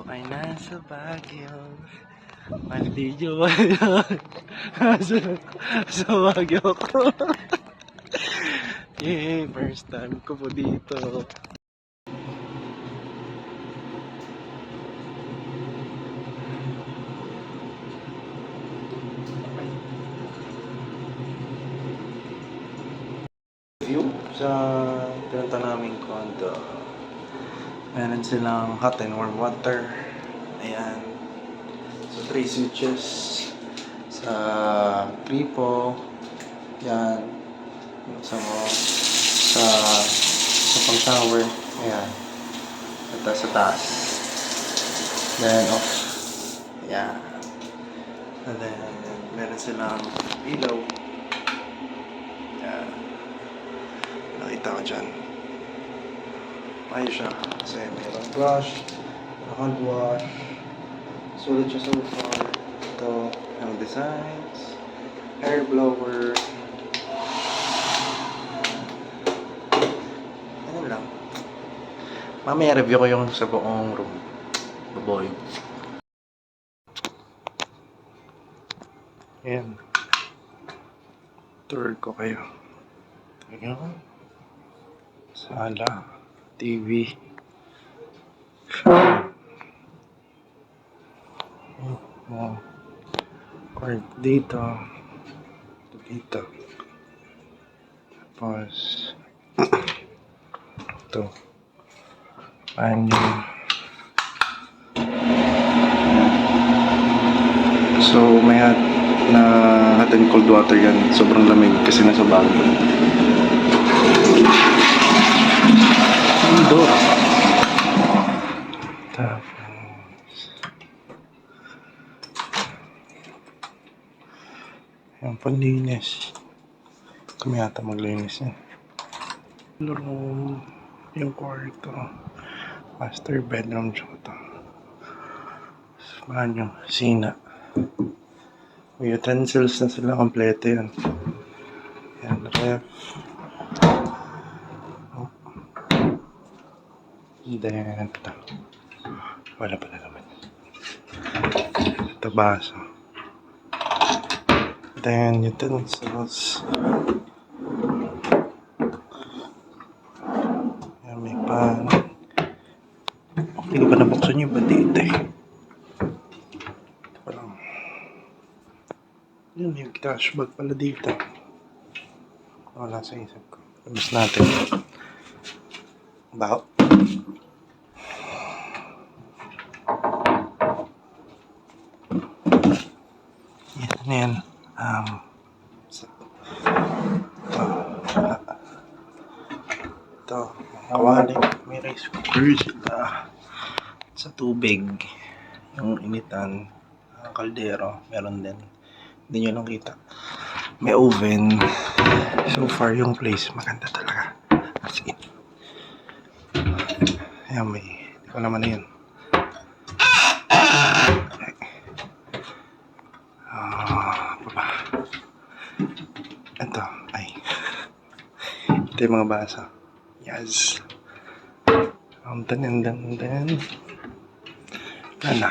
ay nasa Baguio. Maldito ba yun? Sa Baguio ko. Yay, first time ko po dito. View sa pinunta naming condo. Meron silang hot and warm water. Ayan. So, 3 switches. Sa gripo. Yan. Sa pang shower. Ayan. At sa taas. Then off. Ayan. And then meron silang ilaw. Ayan. Nakita ko dyan. Ayos siya. Kasi mayroong brush, hand wash. Sulit siya so far. Ito, ang designs. Hair blower. Ano lang. Mamaya review ko yung sa buong room. Baboy. Ayan. Tour ko kayo. Ayan. Sala. TV. Oh. Or dito. Dito. Tapos ito. Banyo. So may hot and cold water yan. Sobrang lamig kasi nasa Baguio. Indoor. Tapos yung panlinis. Kami yata maglinis eh. Room. Yung kwarto. Master bedroom siya ito. Banyo. Sina. May utensils na sila. Kompleto yan. Yan. Ref. Then ito. Wala pala naman. Ito baso. Then utensils. Yan, may pan. Hindi ko pa nabuksan yung batite. Ito pa lang. Yun, yung trash bag pala dito. Wala sa isip ko. Labas natin. Baho. Yan, yan. Ito, kawali. May rice cooker sila. Sa tubig. Yung initan. Kaldero. Meron din. Hindi nyo lang kita. May oven. So far, yung place maganda talaga. As in. Ayan, may. Hindi ko naman na yun. Baba. Ito. Ay. Ito yung mga basa. Yes. And then. Ano?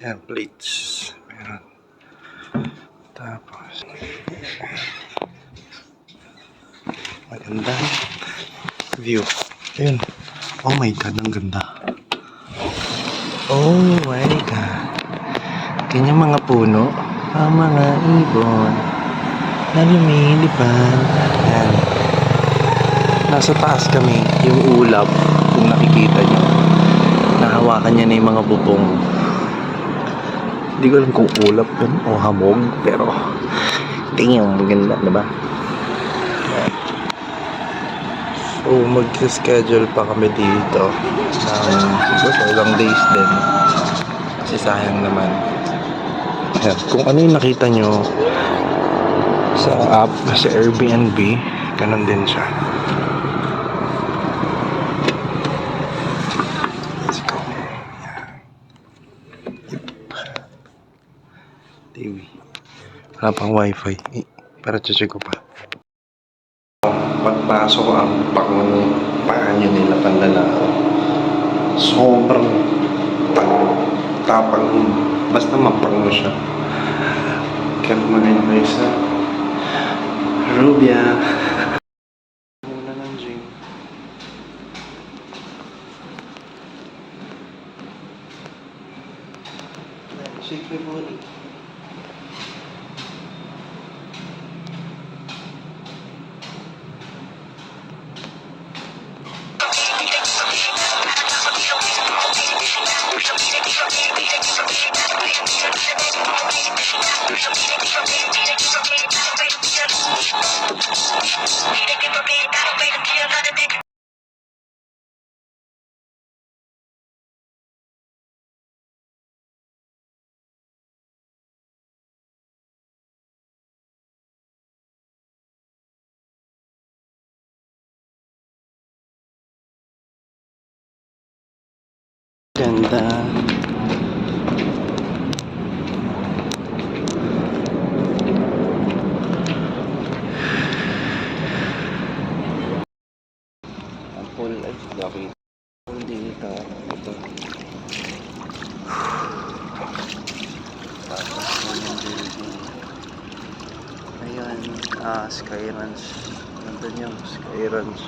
Yan, plates. Meron. Tapos. Magandang view. Ayun. Oh my God, ang ganda. Oh my God. Kanyang mga puno. Ang mga ibon. Na lumilipad. Yan. Nasa taas kami. Yung ulap. Kung nakikita nyo. Nahawakan niya na yung mga bubong. Hindi ko alam kung ulap yun o hamog. Pero tingin maganda, diba? So mag-schedule pa kami dito ng siguro ilang days din. Kasi sayang naman. Ayan. Kung ano yung nakita nyo sa app, sa Airbnb, ganun din siya. Let's go. TV. Wala pang wifi. Para check ko pa. pagpasok ang panyo nila panlalaki. Sobrang tapang, basta mapang mo siya. Kalma rin kayo sa Rubia. Muna ng gym. Shake my body. Ganda. Ang pool ay laki. Dito. Ito. Tapos yung building. Ayan. Sky Ranch. Nandun yung Sky Ranch.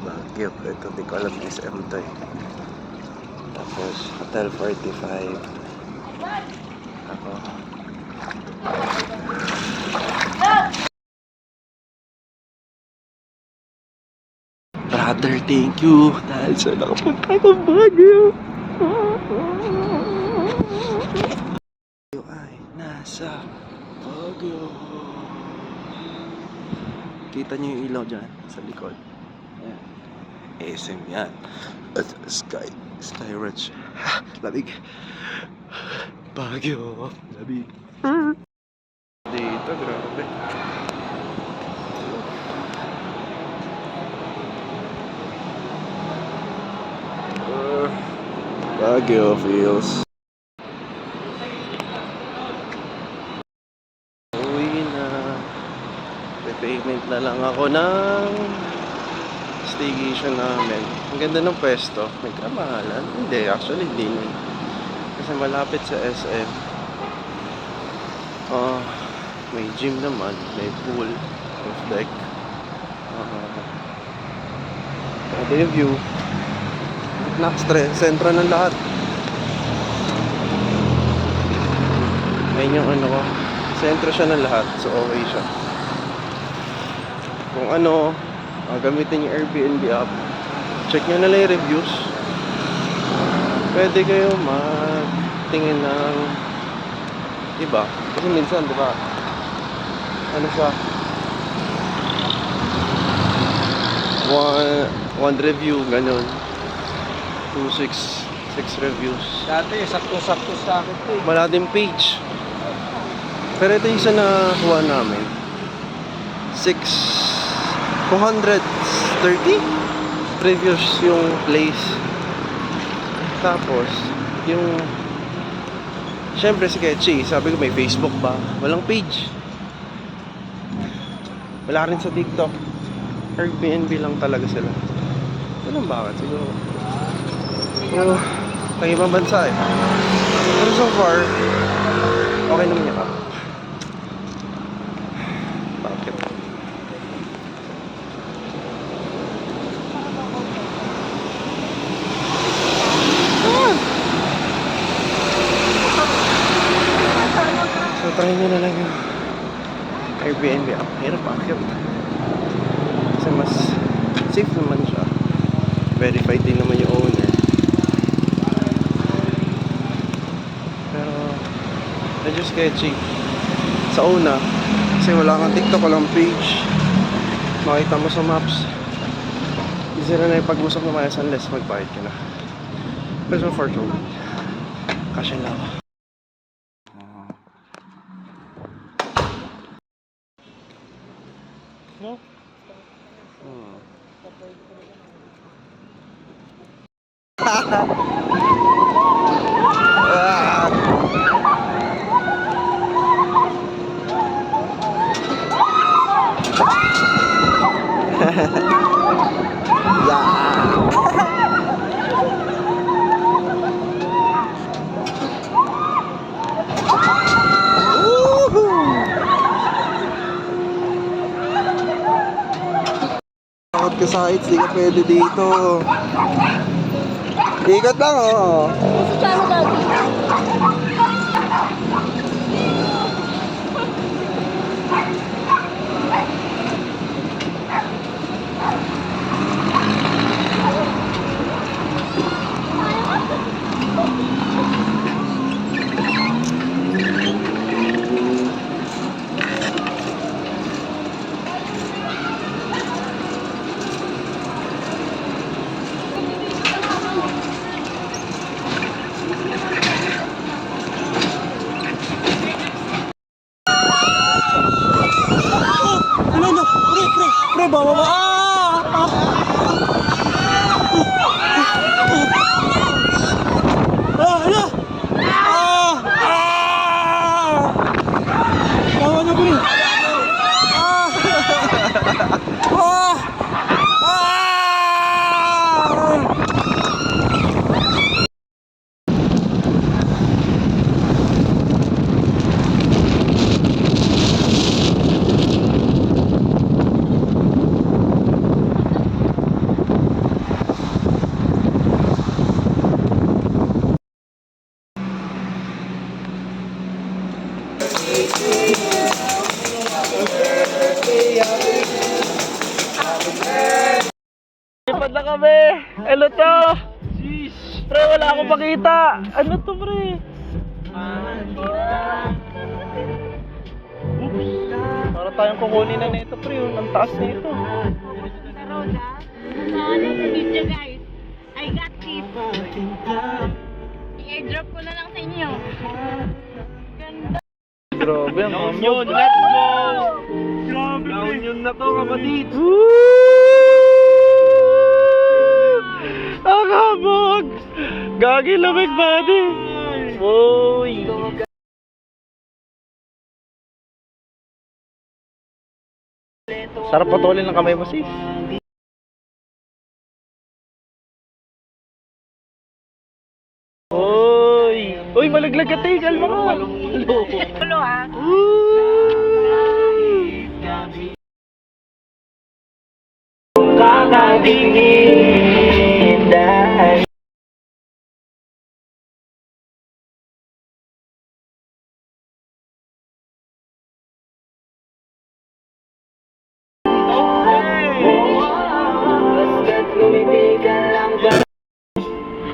Baguio. Ito, di ko alam SM to eh. Tapos, Hotel 45. Ako. Brother, thank you. Dahil sa nakapunta ng Baguio. Tayo ay nasa Baguio. Kita niyo yung ilaw dyan sa likod. Ayan. SM yan. At Sky Ranch. Lamig. Baguio. Lamig. Dito, grabe. Baguio feels. Uwi na. Payment na lang ako ng staycation namin. Ang ganda ng pwesto. Nagkamahalan? Hindi, actually hindi. Kasi malapit sa SM. May gym naman, may pool, roof deck. Ito yung view. Sentro ng lahat. Ayun yung ano ko. Sentro siya ng lahat. So okay siya. Kung ano, gamitin yung Airbnb app. Check nyo na lang yung reviews. Pwede kayo magtingin ng iba. Kasi minsan, di ba? Ano siya? One review, ganun. 6 reviews. Dati, sakto-sakto sa akin ito eh. Wala din page. Pero ito yung isa na kuha namin. 230 reviews yung place. Tapos, yung syempre sketchy. Sabi ko may Facebook ba? Walang page. Wala rin sa TikTok. Airbnb lang talaga sila. Alam bakit? Siguro pero pang ibang bansa eh. Pero so far okay naman yung app. Bakit? So try nyo na lang yung Airbnb app. Hirap bakit? Kasi mas safe naman siya. Verified din naman yung owner. Pero medyo sketchy sa una kasi wala kang TikTok, walang page. Makita mo sa maps, easy na yung pag-usap mo mayas unless magbayad ka na. Pero so far so good. Kasya lang ako. No? takot ka sa heights, di ka pwede dito. Ikot lang, oh. Pre, bawa ba? Ala! Bawa na, pre! Lipad na kami! Ano to? Pre, wala akong makita! Ano to, pre? Oops! Para tayong kukunin na nito, pre. Ang taas na ito. Sa Roda. So, ano sa video, guys? I got this. I-airdrop ko na lang sa inyo. Ganda. Grabe, ang Down yun, let's go! Down yun na to, kapatid! Ang habog! Gagi lamig, buddy! Uy! Sarap patulin ng kamay mo, sis. Uy! Uy, malaglag ka, te! Kalma ka! Tulo, ha? Kakadingin dahil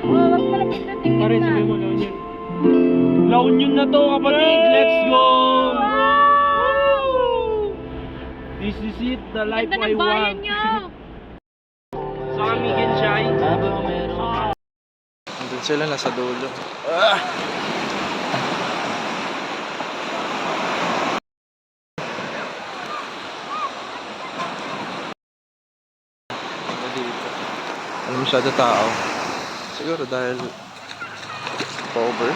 Wag malapit na tingin Pare, na. sabi mo, La Union. La Union na to, kapatid! Let's go! This is it, the life Ganda I ng bayan want. nyo. Sa kami, Genshay. Andun sila, nasa dulo. Dito. Ano masyado tao? Siguro dahil over.